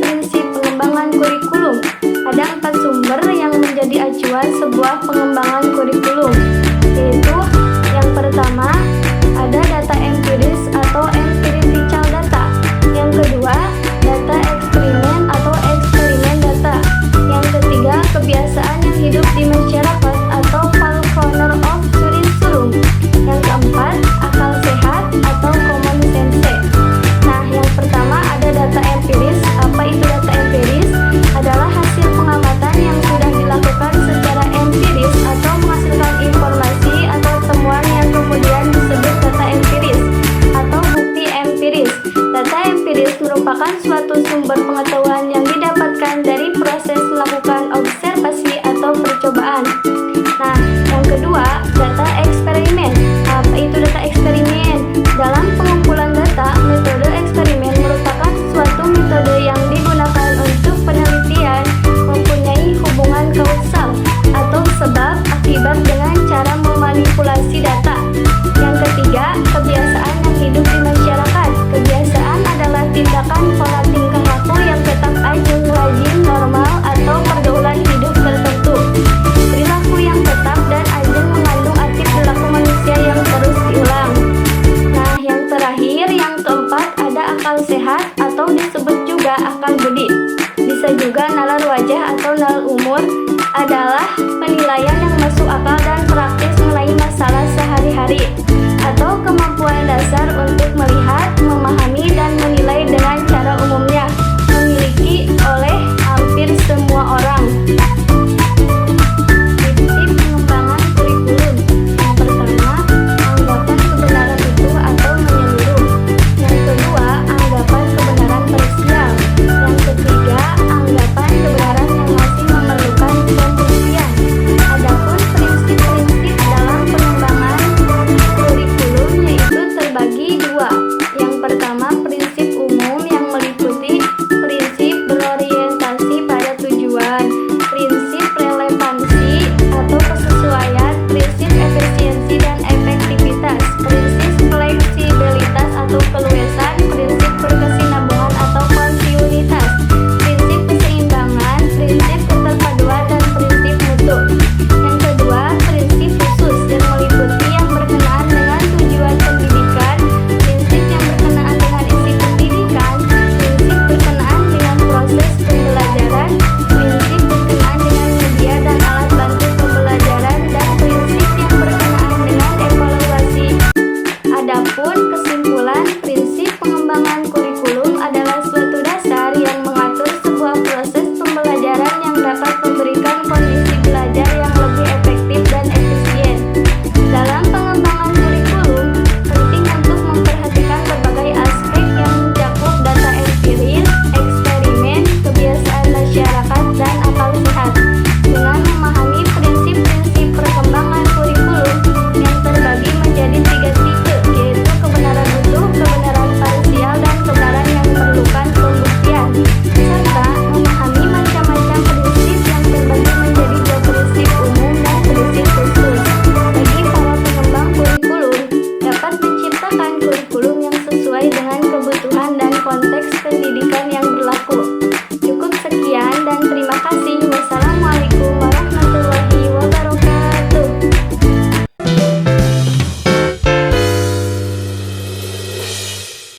prinsip pengembangan kurikulum. Ada 4 sumber yang menjadi acuan sebuah pengembangan kurikulum, yaitu yang pertama ada data empiris atau empirical data. Yang kedua, data eksperimen atau eksperimen data. Yang ketiga, kebiasaan yang hidup di masyarakat atau Falconer of Curriculum. Yang keempat, akal sehat atau common sense. Nah, yang pertama ada data empiris. Apa itu data empiris? Adalah hasil pengamatan yang sudah dilakukan secara empiris atau menghasilkan informasi atau temuan yang kemudian disebut data empiris atau bukti empiris. Data empiris merupakan suatu sumber pengetahuan yang didapatkan dari proses melakukan observasi atau percobaan. Nah, yang kedua, data eksperimen. Apa itu data eksperimen? Dalam pengumpulan data, metode eksperimen merupakan suatu metode yang digunakan untuk penelitian mempunyai hubungan kausal atau sebab akibat dengan cara memanipulasi data. Yang ketiga, kebiasaan yang hidup di masyarakat. Kebiasaan adalah tindakan pola tingkah laku yang tetap ajeng, lazim, normal, atau pergaulan hidup tertentu. Perilaku yang tetap dan ajeng mengandung arti perilaku manusia yang terus diulang. Nah, yang terakhir, yang keempat, ada akal sehat atau disebut juga akal budi. Bisa juga nalar wajah atau nalar umur, adalah penilaian